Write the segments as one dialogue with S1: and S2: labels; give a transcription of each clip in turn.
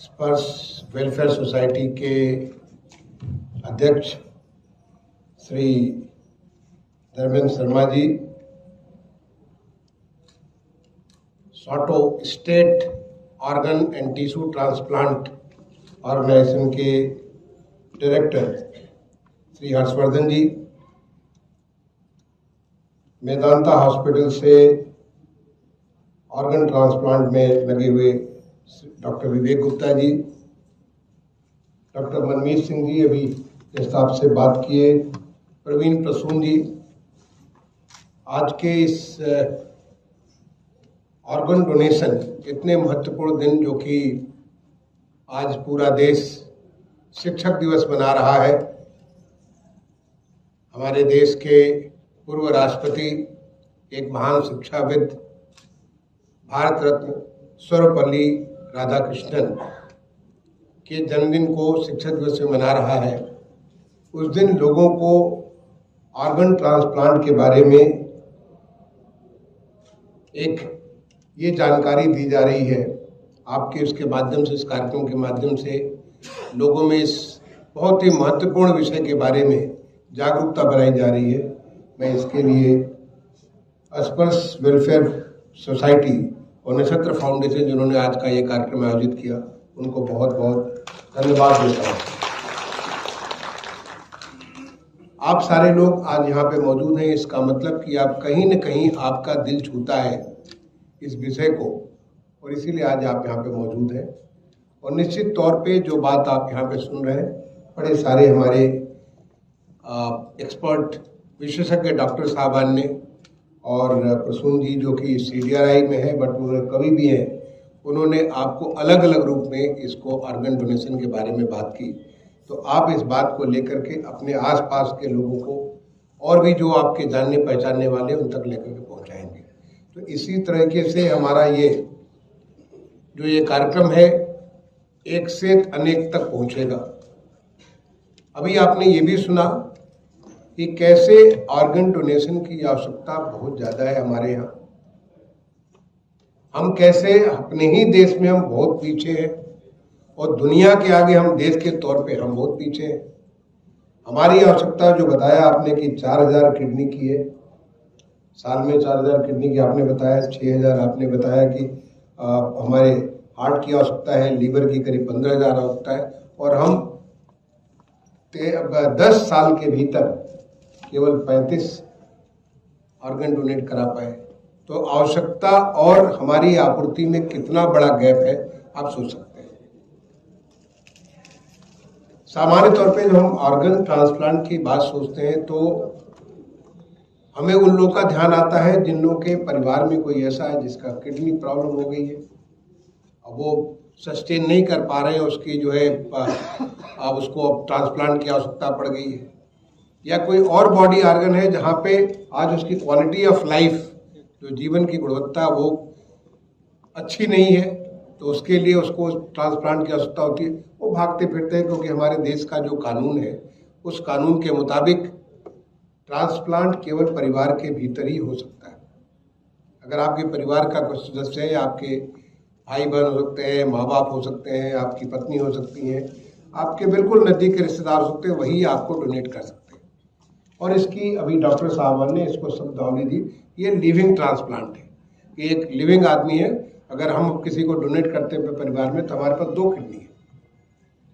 S1: स्पर्श welfare society के अध्यक्ष Shri Dharmendra Sharma ji, SOTTO state organ and tissue transplant organisation के डायरेक्टर श्री हर्षवर्धन जी, मेदांता हॉस्पिटल से ऑर्गन ट्रांसप्लांट में लगे हुए डॉक्टर विवेक गुप्ता जी, डॉक्टर मनमीत सिंह जी अभी जैसा आपसे बात किए, प्रवीण प्रसून जी, आज के इस ऑर्गन डोनेशन इतने महत्वपूर्ण दिन जो कि आज पूरा देश शिक्षक दिवस मना रहा है, हमारे देश के पूर्व राष्ट्रपति, एक महान शिक्षाविद, भारत रत्न सर्वपल्ली राधाकृष्णन के जन्मदिन को शिक्षक दिवस में मना रहा है। उस दिन लोगों को ऑर्गन ट्रांसप्लांट के बारे में एक ये जानकारी दी जा रही है। आपके उसके माध्यम से, इस कार्यक्रम के माध्यम से लोगों में इस बहुत ही महत्वपूर्ण विषय के बारे में जागरूकता बनाई जा रही है। मैं इसके लिए स्पर्श वेलफेयर सोसाइटी और नक्षत्र फाउंडेशन जिन्होंने आज का ये कार्यक्रम आयोजित किया, उनको बहुत बहुत धन्यवाद देता हूँ। आप सारे लोग आज यहाँ पे मौजूद हैं, इसका मतलब कि आप कहीं न कहीं आपका दिल छूता है इस विषय को, और इसीलिए आज आप यहाँ पे मौजूद हैं। और निश्चित तौर पे जो बात आप यहाँ पे सुन रहे हैं, बड़े सारे हमारे एक्सपर्ट विशेषज्ञ डॉक्टर साहबान ने, और प्रसून जी जो कि CDRI में है बट उन्होंने कवि भी हैं, उन्होंने आपको अलग अलग रूप में इसको ऑर्गन डोनेशन के बारे में बात की। तो आप इस बात को लेकर के अपने आसपास के लोगों को और भी जो आपके जानने पहचानने वाले उन तक लेकर के पहुंचाएंगे। तो इसी तरीके से हमारा ये कार्यक्रम है, एक से अनेक तक पहुंचेगा। अभी आपने ये भी सुना कि कैसे ऑर्गन डोनेशन की आवश्यकता बहुत ज़्यादा है हमारे यहाँ। हम कैसे अपने ही देश में हम बहुत पीछे हैं और दुनिया के आगे हम देश के तौर पे हम बहुत पीछे हैं। हमारी आवश्यकता जो बताया आपने कि 4000 किडनी की है, साल में 4000 किडनी की आपने बताया, 6000 आपने बताया कि हमारे हार्ट की आवश्यकता है, लीवर की करीब 15000 आवश्यकता है, और हम 10 साल के भीतर केवल 35 ऑर्गन डोनेट करा पाए। तो आवश्यकता और हमारी आपूर्ति में कितना बड़ा गैप है आप सोच सकते हैं। सामान्य तौर पे जब हम ऑर्गन ट्रांसप्लांट की बात सोचते हैं तो हमें उन लोगों का ध्यान आता है जिन लोगों के परिवार में कोई ऐसा है जिसका किडनी प्रॉब्लम हो गई है, अब वो सस्टेन नहीं कर पा रहे हैं, उसकी जो है अब उसको ट्रांसप्लांट की आवश्यकता पड़ गई है, या कोई और बॉडी ऑर्गन है जहाँ पे आज उसकी क्वालिटी ऑफ लाइफ, जो जीवन की गुणवत्ता वो अच्छी नहीं है, तो उसके लिए उसको ट्रांसप्लांट की आवश्यकता होती है। वो भागते फिरते हैं, क्योंकि हमारे देश का जो कानून है उस कानून के मुताबिक ट्रांसप्लांट केवल परिवार के भीतर ही हो सकता है। अगर आपके परिवार का कुछ सदस्य है, आपके भाई बहन हो सकते हैं, माँ बाप हो सकते हैं, आपकी पत्नी हो सकती हैं, आपके बिल्कुल नज़दीक के रिश्तेदार हो सकते हैं, वही आपको डोनेट कर सकते हैं। और इसकी अभी डॉक्टर साहब ने इसको शब्दावली दी, ये लिविंग ट्रांसप्लांट है। ये एक लिविंग आदमी है, अगर हम किसी को डोनेट करते हैं परिवार में तो हमारे पास 2 किडनी है,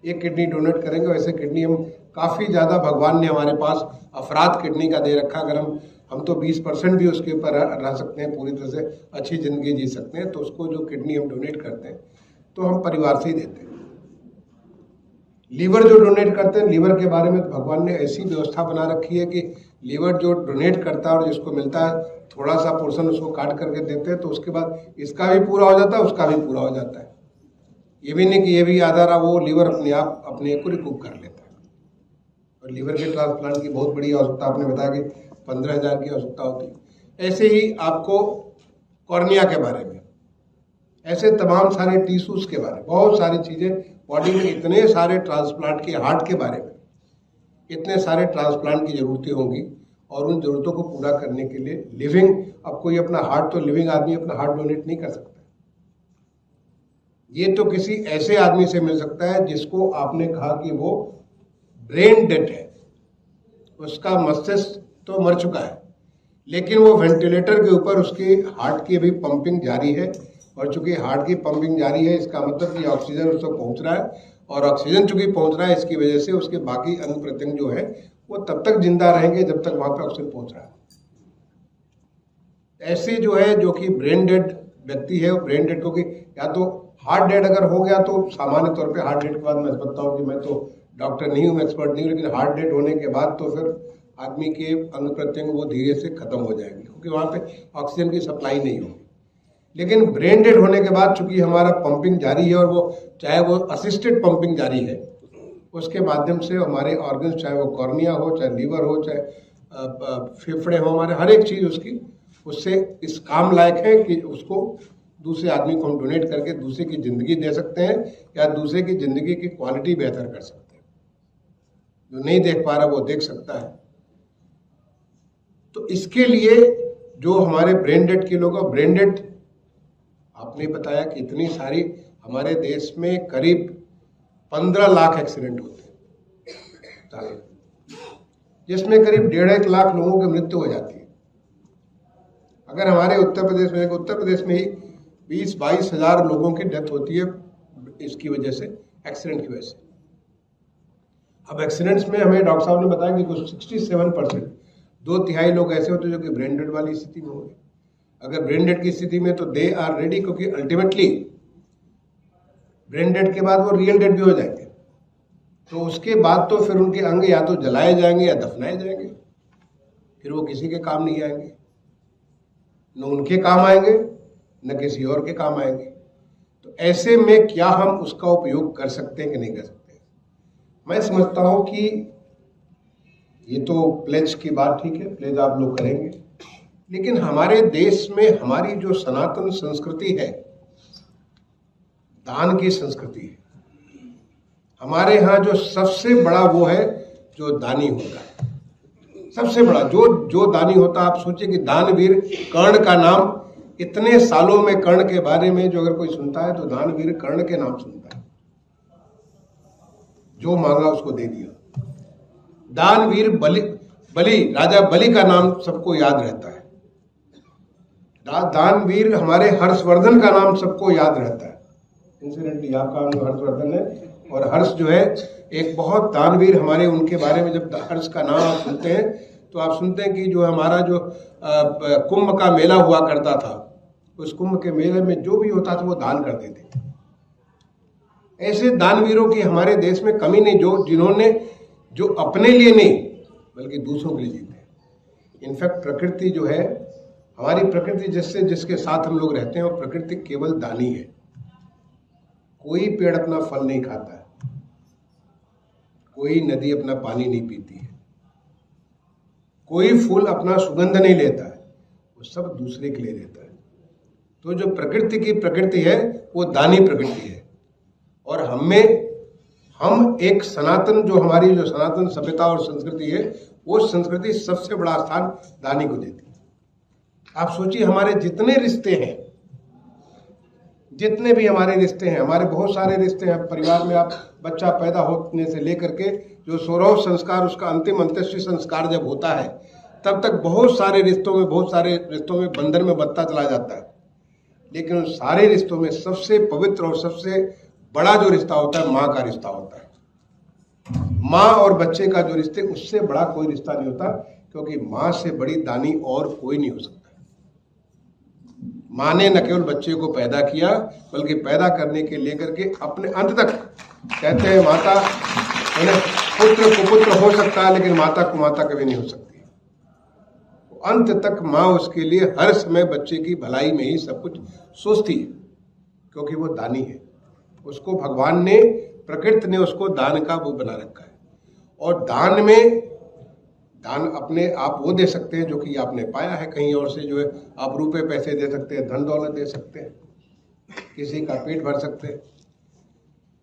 S1: एक किडनी डोनेट करेंगे, वैसे किडनी हम काफ़ी ज़्यादा भगवान ने हमारे पास अफराद किडनी का दे रखा। अगर हम तो 20% भी उसके ऊपर रह सकते हैं, पूरी तरह से अच्छी ज़िंदगी जी सकते हैं, तो उसको जो किडनी हम डोनेट करते हैं तो हम परिवार से ही देते हैं। लीवर जो डोनेट करते हैं, लीवर के बारे में तो भगवान ने ऐसी व्यवस्था बना रखी है कि लीवर जो डोनेट करता है और जिसको मिलता है, थोड़ा सा पोर्शन उसको काट करके देते हैं, तो उसके बाद इसका भी पूरा हो जाता है, उसका भी पूरा हो जाता है। ये भी नहीं कि ये भी आधा रहा, वो लीवर अपने आप अपने को रिकूप कर लेता है। और लीवर के ट्रांसप्लांट की बहुत बड़ी आवश्यकता, आपने बताया कि 15000 की आवश्यकता होती है। ऐसे ही आपको कॉर्निया के बारे में, ऐसे तमाम सारे टिश्यूज़ के बारे में, बहुत सारी चीज़ें बॉडी में, इतने सारे ट्रांसप्लांट के, हार्ट के बारे में इतने सारे ट्रांसप्लांट की ज़रूरतें होंगी, और उन ज़रूरतों को पूरा करने के लिए लिविंग, अब कोई अपना हार्ट, तो लिविंग आदमी अपना हार्ट डोनेट नहीं कर सकता। ये तो किसी ऐसे आदमी से मिल सकता है जिसको आपने कहा कि वो ब्रेन डेड है, उसका मस्तिष्क तो मर चुका है, लेकिन वो वेंटिलेटर के ऊपर उसके हार्ट की अभी पंपिंग जारी है, और चूंकि हार्ट की पंपिंग जारी है इसका मतलब कि ऑक्सीजन उसको पहुंच रहा है, और ऑक्सीजन चूंकि पहुंच रहा है इसकी वजह से उसके बाकी अंग प्रत्यंग जो है वो तब तक जिंदा रहेंगे जब तक वहां पे ऑक्सीजन पहुंच रहा है। ऐसे जो है जो कि ब्रेन डेड व्यक्ति है, वो ब्रेन डेड क्योंकि या तो हार्ट डेड अगर हो गया तो सामान्य तौर पे हार्ट डेड के बाद मैं समझता हूँ कि मैं तो डॉक्टर नहीं हूँ, एक्सपर्ट नहीं हूँ, लेकिन हार्ट डेड होने के बाद तो फिर आदमी के अंग प्रत्यंग वो धीरे से खत्म हो जाएंगे क्योंकि वहाँ पे ऑक्सीजन की सप्लाई नहीं होगी। लेकिन ब्रेन डेड होने के बाद चूंकि हमारा पंपिंग जारी है, और वो चाहे वो असिस्टेड पंपिंग जारी है, उसके माध्यम से हमारे ऑर्गन्स, चाहे वो कॉर्निया हो, चाहे लीवर हो, चाहे फेफड़े हो, हमारे हर एक चीज़ उसकी उससे इस काम लायक है कि उसको दूसरे आदमी को हम डोनेट करके दूसरे की ज़िंदगी दे सकते हैं या दूसरे की ज़िंदगी की क्वालिटी बेहतर कर सकते हैं। जो नहीं देख पा रहा वो देख सकता है। तो इसके लिए जो हमारे ब्रेन डेड के लोग, ब्रेन डेड आपने बताया कि इतनी सारी हमारे देश में करीब 15 लाख एक्सीडेंट होते हैं, जिसमें करीब 1.5 लाख लोगों की मृत्यु हो जाती है। अगर हमारे उत्तर प्रदेश में ही 20-22 हजार लोगों की डेथ होती है इसकी वजह से, एक्सीडेंट की वजह से। अब एक्सीडेंट्स में हमें डॉक्टर साहब ने बताया कि कुछ 67%, 2/3 लोग ऐसे होते हैं जो कि ब्रेन डेड वाली स्थिति में होंगे। अगर ब्रेन डेड की स्थिति में तो दे आर रेडी, क्योंकि अल्टीमेटली ब्रेन डेड के बाद वो रियल डेड भी हो जाएंगे, तो उसके बाद तो फिर उनके अंग या तो जलाए जाएंगे या दफनाए जाएंगे, फिर वो किसी के काम नहीं आएंगे, न उनके काम आएंगे न किसी और के काम आएंगे। तो ऐसे में क्या हम उसका उपयोग कर सकते हैं कि नहीं कर सकते? मैं समझता हूं कि ये तो प्लेज की बात ठीक है, प्लेज आप लोग करेंगे, लेकिन हमारे देश में हमारी जो सनातन संस्कृति है, दान की संस्कृति है। हमारे यहाँ जो सबसे बड़ा वो है जो दानी होता है, सबसे बड़ा जो दानी होता है। आप सोचिए कि दानवीर कर्ण का नाम, इतने सालों में कर्ण के बारे में जो अगर कोई सुनता है तो दानवीर कर्ण के नाम सुनता है। जो मांगा उसको दे दिया। दानवीर बलि राजा बलि का नाम सबको याद रहता है। दानवीर हमारे हर्षवर्धन का नाम सबको याद रहता है। इंसिडेंटली आपका नाम हर्षवर्धन है, और हर्ष जो है एक बहुत दानवीर हमारे, उनके बारे में जब हर्ष का नाम आप सुनते हैं तो आप सुनते हैं कि जो हमारा जो कुंभ का मेला हुआ करता था, उस कुंभ के मेले में जो भी होता था वो दान करते थे। ऐसे दानवीरों की हमारे देश में कमी नहीं, जिन्होंने जो अपने लिए नहीं बल्कि दूसरों के लिए जीते। इनफैक्ट प्रकृति जो है, हमारी प्रकृति जिसके साथ हम लोग रहते हैं, वो प्रकृति केवल दानी है। कोई पेड़ अपना फल नहीं खाता है, कोई नदी अपना पानी नहीं पीती है, कोई फूल अपना सुगंध नहीं लेता है, वो सब दूसरे के लिए लेता है। तो जो प्रकृति की प्रकृति है वो दानी प्रकृति है, और हम एक सनातन, जो हमारी जो सनातन सभ्यता और संस्कृति है, वो संस्कृति सबसे बड़ा स्थान दानी को देती है। आप सोचिए हमारे जितने रिश्ते हैं, जितने भी हमारे रिश्ते हैं, हमारे बहुत सारे रिश्ते हैं परिवार में। आप बच्चा पैदा होने से लेकर के जो सौरव संस्कार, उसका अंतिम अंत्येष्टि संस्कार जब होता है, तब तक बहुत सारे रिश्तों में बंधन में बंधता चला जाता है। लेकिन उन सारे रिश्तों में सबसे पवित्र और सबसे बड़ा जो रिश्ता होता है, माँ का रिश्ता होता है। माँ और बच्चे का जो रिश्ते, उससे बड़ा कोई रिश्ता नहीं होता, क्योंकि माँ से बड़ी दानी और कोई नहीं हो सकता। माँ ने न केवल बच्चे को पैदा किया, बल्कि पैदा करने के लेकर के अपने अंत तक, कहते हैं माता पुत्र कुपुत्र हो सकता है, लेकिन माता कुमाता कभी नहीं हो सकती। अंत तक माँ उसके लिए हर समय बच्चे की भलाई में ही सब कुछ सोचती है, क्योंकि वो दानी है। उसको भगवान ने, प्रकृति ने उसको दान का वो बना रखा है। और दान अपने आप वो दे सकते हैं जो कि आपने पाया है कहीं और से, जो है आप रुपए पैसे दे सकते हैं, धन दौलत दे सकते हैं, किसी का पेट भर सकते हैं।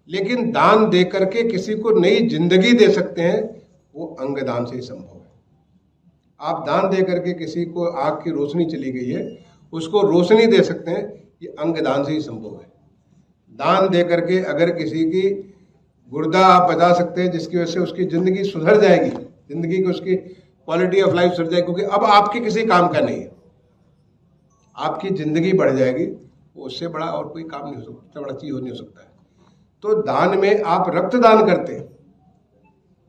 S1: लेकिन दान दे करके किसी को नई जिंदगी दे सकते हैं, वो अंगदान से ही संभव है। आप दान दे करके किसी को, आँख की रोशनी चली गई है, उसको रोशनी दे सकते हैं, ये अंगदान से ही संभव है। दान दे करके अगर किसी की गुर्दा आप बचा सकते हैं, जिसकी वजह से उसकी ज़िंदगी सुधर जाएगी, ज़िंदगी की उसकी क्वालिटी ऑफ लाइफ सुधर जाएगी, क्योंकि अब आपके किसी काम का नहीं है, आपकी ज़िंदगी बढ़ जाएगी, उससे बड़ा और कोई काम नहीं हो सकता, उससे बड़ा चीज़ नहीं हो सकता है। तो दान में आप रक्तदान करते हैं।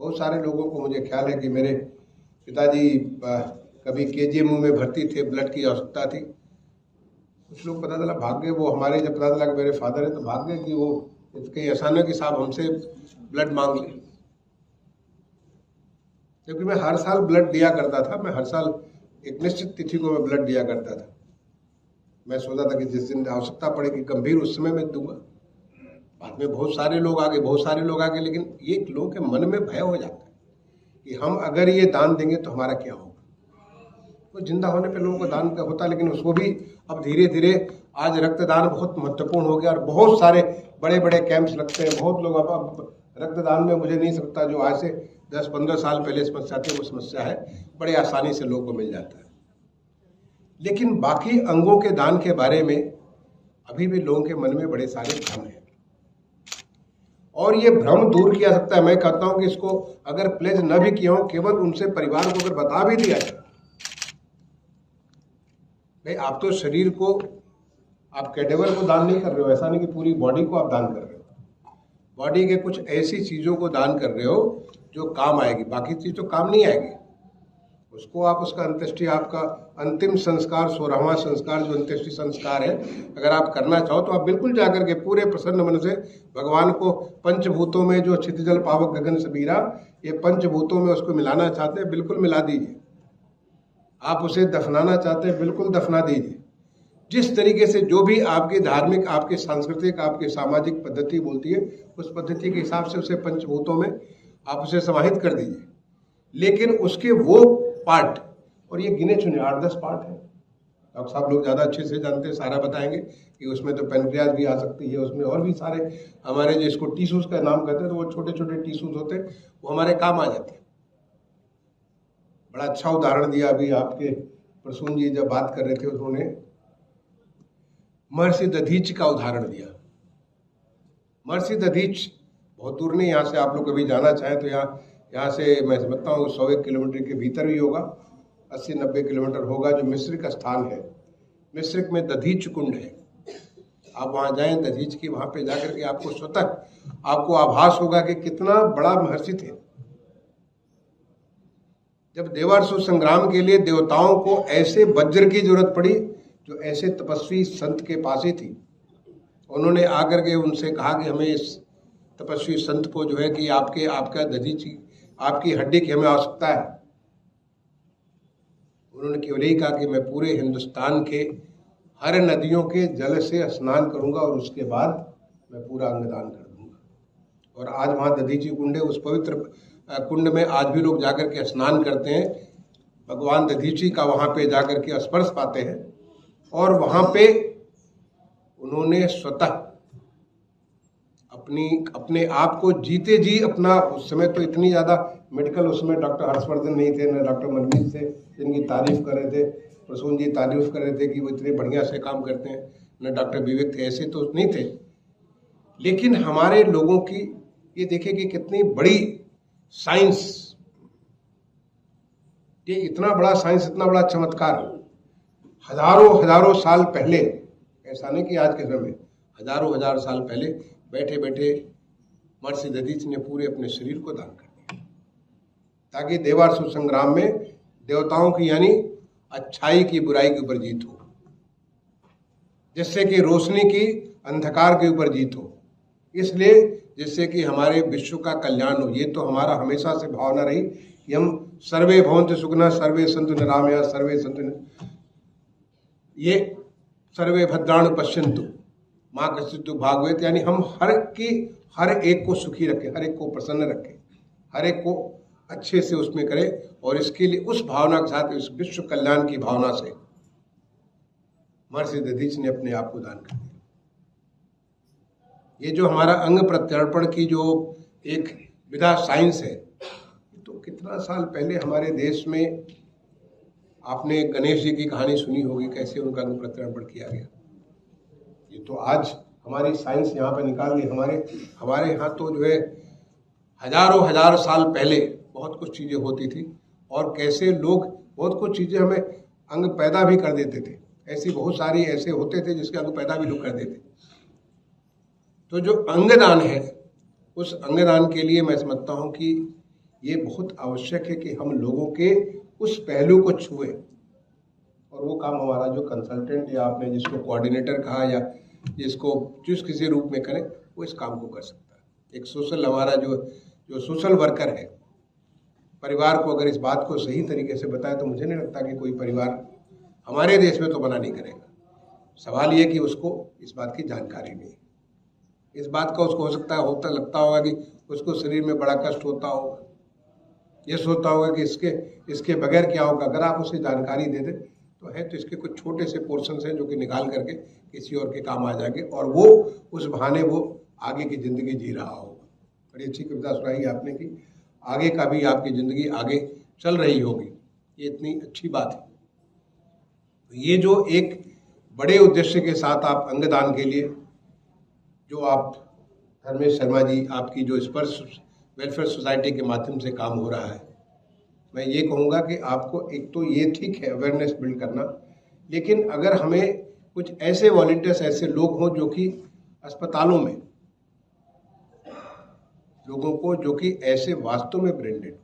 S1: बहुत सारे लोगों को मुझे ख्याल है कि मेरे पिताजी कभी केजीएमयू में भर्ती थे, ब्लड की आवश्यकता थी, कुछ लोग पता चला भाग गए। वो हमारे जब पता चला कि मेरे फादर है तो भाग गए कि वो कहीं ऐसा नहीं कि साहब हमसे ब्लड मांग ले, क्योंकि मैं हर साल ब्लड दिया करता था। मैं हर साल एक निश्चित तिथि को मैं ब्लड दिया करता था। मैं सोचा था कि जिस दिन आवश्यकता पड़ेगी गंभीर, उस समय मैं दूंगा। बाद में बहुत सारे लोग आ गए, लेकिन ये लोगों के मन में भय हो जाता है कि हम अगर ये दान देंगे तो हमारा क्या होगा। तो जिंदा होने पे लोगों को दान का होता है, लेकिन उसको भी अब धीरे धीरे आज रक्तदान बहुत महत्वपूर्ण हो गया और बहुत सारे बड़े बड़े कैंप्स लगते हैं। बहुत लोग अब रक्तदान में, मुझे नहीं सकता जो आज से 10-15 साल पहले समस्या थी वो समस्या है, बड़े आसानी से लोगों को मिल जाता है। लेकिन बाकी अंगों के दान के बारे में अभी भी लोगों के मन में बड़े सारे भ्रम हैं और ये भ्रम दूर किया सकता है। मैं कहता हूं कि इसको अगर प्लेज न भी किया हो, केवल उनसे परिवार को अगर बता भी दिया जाए, भाई आप तो शरीर को, आप कैडेवर को दान नहीं कर रहे हो, ऐसा नहीं कि पूरी बॉडी को आप दान कर रहे हो। बॉडी के कुछ ऐसी चीजों को दान कर रहे हो जो काम आएगी, बाकी चीज तो काम नहीं आएगी। उसको आप, उसका अंत्येष्टि, आपका अंतिम संस्कार, 16वां संस्कार जो अंत्येष्टि संस्कार है, अगर आप करना चाहो तो आप बिल्कुल जाकर के पूरे प्रसन्न मन से भगवान को पंचभूतों में, जो क्षितिजल पावक गगन सबीरा, ये पंचभूतों में उसको मिलाना चाहते हैं, बिल्कुल मिला दीजिए। आप उसे दफनाना चाहते हैं, बिल्कुल दफना दीजिए। जिस तरीके से जो भी आपकी धार्मिक, आपकी सांस्कृतिक, आपकी सामाजिक पद्धति बोलती है, उस पद्धति के हिसाब से उसे पंचभूतों में आप उसे समाहित कर दीजिए। लेकिन उसके वो पार्ट, और ये गिने चुने 8-10 पार्ट है, डॉक्टर साहब लोग ज़्यादा अच्छे से जानते हैं, सारा बताएंगे कि उसमें तो पेनक्रियाज भी आ सकती है, उसमें और भी सारे हमारे जो इसको टिश्यूज का नाम कहते हैं, तो वो छोटे छोटे टिश्यूज होते हैं, वो हमारे काम आ जाते हैं। बड़ा अच्छा उदाहरण दिया अभी आपके प्रसून जी जब बात कर रहे थे, उन्होंने महर्षि दधीच का उदाहरण दिया। महर्षि दधीच बहुत दूर नहीं, यहाँ से आप लोग कभी जाना चाहें तो यहाँ से मैं समझता हूँ 100-1 किलोमीटर के भीतर भी होगा, 80-90 किलोमीटर होगा, जो मिस्र का स्थान है। मिस्र में दधीच कुंड है, आप वहाँ जाएं दधीच की, वहाँ पे जाकर के आपको स्वतः आपको आभास होगा कि कितना बड़ा महर्षि थे। जब देवासुर संग्राम के लिए देवताओं को ऐसे वज्र की जरूरत पड़ी, जो ऐसे तपस्वी संत के पास ही थी, उन्होंने आकर के उनसे कहा कि हमें इस तपस्वी संत को जो है कि आपका दधीच, आपकी हड्डी की हमें आवश्यकता है। उन्होंने केवल यही कहा कि मैं पूरे हिंदुस्तान के हर नदियों के जल से स्नान करूंगा और उसके बाद मैं पूरा अंगदान कर दूंगा। और आज वहाँ दधीची कुंड है, उस पवित्र कुंड में आज भी लोग जाकर के स्नान करते हैं, भगवान दधीची का वहाँ पे जाकर के स्पर्श पाते हैं। और वहाँ पे उन्होंने स्वतः अपने आप को जीते जी अपना, उस समय तो इतनी ज़्यादा मेडिकल, उसमें डॉक्टर हर्षवर्धन नहीं थे, न डॉक्टर मनमीत थे जिनकी तारीफ कर रहे थे, प्रसून जी तारीफ कर रहे थे कि वो इतने बढ़िया से काम करते हैं, न डॉक्टर विवेक थे, ऐसे तो नहीं थे। लेकिन हमारे लोगों की ये देखिए कि कितनी बड़ी साइंस, ये इतना बड़ा साइंस, इतना बड़ा चमत्कार, हजारों साल पहले, ऐसा नहीं कि आज के समय, हजार साल पहले बैठे बैठे महर्षि दधीच ने पूरे अपने शरीर को दान कर दिया, ताकि देवासुर संग्राम में देवताओं की, यानी अच्छाई की बुराई के ऊपर जीत हो, जिससे कि रोशनी की अंधकार के ऊपर जीत हो, इसलिए जिससे कि हमारे विश्व का कल्याण हो। ये तो हमारा हमेशा से भावना रही कि हम सर्वे भवन्तु सुखिनः, सर्वे सन्तु निरामया, सर्वे सन्तु, ये सर्वे भद्राणि पश्यन्तु माँ कश्चित् भाग्येत, यानी हम हर एक को सुखी रखें, हर एक को प्रसन्न रखें, हर एक को अच्छे से उसमें करें। और इसके लिए उस भावना के साथ, इस विश्व कल्याण की भावना से महर्षि दधीच ने अपने आप को दान कर दिया। ये जो हमारा अंग प्रत्यर्पण की जो एक विधा साइंस है, तो कितना साल पहले हमारे देश में, आपने गणेश जी की कहानी सुनी होगी, कैसे उनका अंग प्रत्यर्पण किया गया। ये तो आज हमारी साइंस यहाँ पे निकाल ली। हमारे यहाँ तो जो है हजारों हजार साल पहले बहुत कुछ चीज़ें होती थी और कैसे लोग बहुत कुछ चीज़ें हमें अंग पैदा भी कर देते थे। ऐसी बहुत सारी ऐसे होते थे जिसके अंग पैदा भी लोग कर देते। तो जो अंगदान है, उस अंगदान के लिए मैं समझता हूँ कि ये बहुत आवश्यक है कि हम लोगों के उस पहलू को छुए, और वो काम हमारा जो कंसल्टेंट या आपने जिसको कोऑर्डिनेटर कहा या जिसको जिस किसी रूप में करें, वो इस काम को कर सकता है। एक सोशल हमारा जो सोशल वर्कर है, परिवार को अगर इस बात को सही तरीके से बताए तो मुझे नहीं लगता कि कोई परिवार हमारे देश में तो बना नहीं करेगा। सवाल ये कि उसको इस बात की जानकारी नहीं, इस बात का उसको हो सकता है लगता होगा कि उसको शरीर में बड़ा कष्ट होता होगा, ये सोचता होगा कि इसके बगैर क्या होगा। अगर आप उसे जानकारी दे दें तो है तो इसके कुछ छोटे से पोर्शंस हैं जो कि निकाल करके किसी और के काम आ जाएंगे, और वो उस बहाने वो आगे की ज़िंदगी जी रहा होगा। बड़ी अच्छी कविता सुनाई आपने कि आगे का भी आपकी ज़िंदगी आगे चल रही होगी। ये इतनी अच्छी बात है। तो ये जो एक बड़े उद्देश्य के साथ आप अंगदान के लिए जो आप धर्मेश शर्मा जी आपकी जो स्पर्श वेलफेयर सोसाइटी के माध्यम से काम हो रहा है, मैं ये कहूँगा कि आपको एक तो ये ठीक है अवेयरनेस बिल्ड करना, लेकिन अगर हमें कुछ ऐसे वॉलंटियर्स ऐसे लोग हों जो कि अस्पतालों में लोगों को जो कि ऐसे वास्तव में ब्रेंडेड,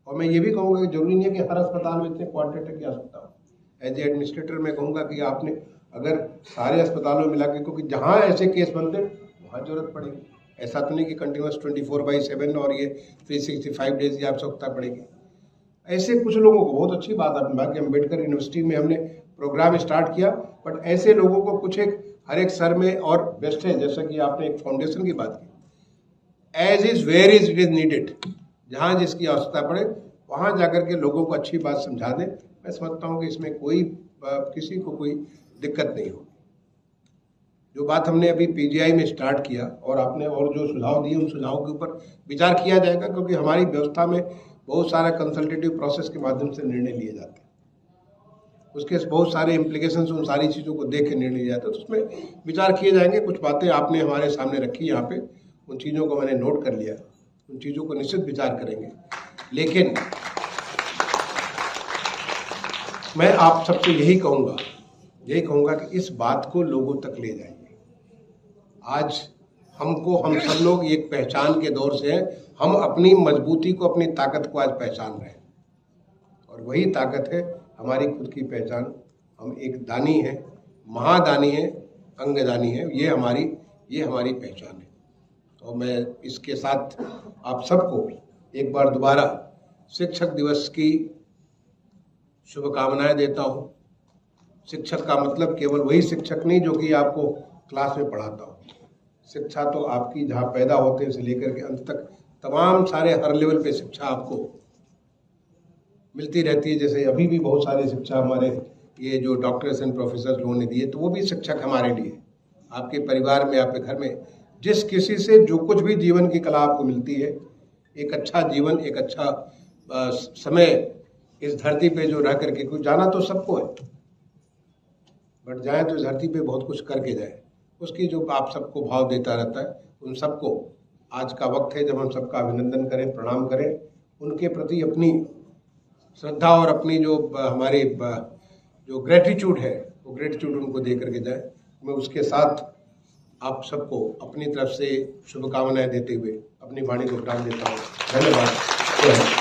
S1: और मैं ये भी कहूँगा कि जरूरी नहीं है कि हर अस्पताल में इतने क्वांटिटी की आवश्यकता हो। एज ए एडमिनिस्ट्रेटर मैं कहूँगा कि आपने अगर सारे अस्पतालों में मिला के, क्योंकि जहाँ ऐसे केस बनते वहाँ जरूरत पड़ेगी। ऐसा तो नहीं कि कंटिन्यूस 24/7 और ये 365 डेज की आवश्यकता पड़ेगी। ऐसे कुछ लोगों को, बहुत अच्छी बात आपने कहा कि अम्बेडकर यूनिवर्सिटी में हमने प्रोग्राम स्टार्ट किया, बट ऐसे लोगों को कुछ एक हर एक सर में और बेस्ट है, जैसा कि आपने एक फाउंडेशन की बात की, as is where is it is needed, जहाँ जिसकी आवश्यकता पड़े वहाँ जाकर के लोगों को अच्छी बात समझा दें। मैं समझता हूँ कि इसमें कोई किसी को कोई दिक्कत नहीं होगी। जो बात हमने अभी पीजीआई में स्टार्ट किया और आपने और जो सुझाव दिए, उन सुझावों के ऊपर विचार किया जाएगा, क्योंकि हमारी व्यवस्था में बहुत सारा कंसल्टेटिव प्रोसेस के माध्यम से निर्णय लिए जाते हैं। उसके बहुत सारे इम्प्लीकेशंस, उन सारी चीज़ों को देख के निर्णय लिया जाता है, तो उसमें विचार किए जाएंगे। कुछ बातें आपने हमारे सामने रखी यहाँ पे, उन चीज़ों को मैंने नोट कर लिया, उन चीज़ों को निश्चित विचार करेंगे। लेकिन मैं आप सबसे यही कहूँगा कि इस बात को लोगों तक ले जाइए। आज हम सब लोग एक पहचान के दौर से हैं, हम अपनी मजबूती को, अपनी ताकत को आज पहचान रहे हैं, और वही ताकत है हमारी खुद की पहचान। हम एक दानी हैं, महादानी हैं, अंगदानी हैं, ये हमारी पहचान है। तो मैं इसके साथ आप सबको एक बार दोबारा शिक्षक दिवस की शुभकामनाएं देता हूँ। शिक्षक का मतलब केवल वही शिक्षक नहीं जो कि आपको क्लास में पढ़ाता हो। शिक्षा तो आपकी जहाँ पैदा होते हैं से लेकर के अंत तक तमाम सारे हर लेवल पे शिक्षा आपको मिलती रहती है। जैसे अभी भी बहुत सारी शिक्षा हमारे ये जो डॉक्टर्स एंड प्रोफेसर लोगों ने दिए, तो वो भी शिक्षक हमारे लिए। आपके परिवार में, आपके घर में जिस किसी से जो कुछ भी जीवन की कला आपको मिलती है, एक अच्छा जीवन, एक अच्छा समय इस धरती पे जो रह करके, कुछ जाना तो सबको है, बट जाए तो इस धरती पे बहुत कुछ करके जाए, उसकी जो आप सबको भाव देता रहता है, उन सबको आज का वक्त है जब हम सबका अभिनंदन करें, प्रणाम करें, उनके प्रति अपनी श्रद्धा और अपनी जो हमारी जो ग्रेटिट्यूड है, वो ग्रेटिट्यूड उनको दे करके जाए। मैं उसके साथ आप सबको अपनी तरफ से शुभकामनाएं देते हुए अपनी वाणी को विराम देता हूँ। धन्यवाद।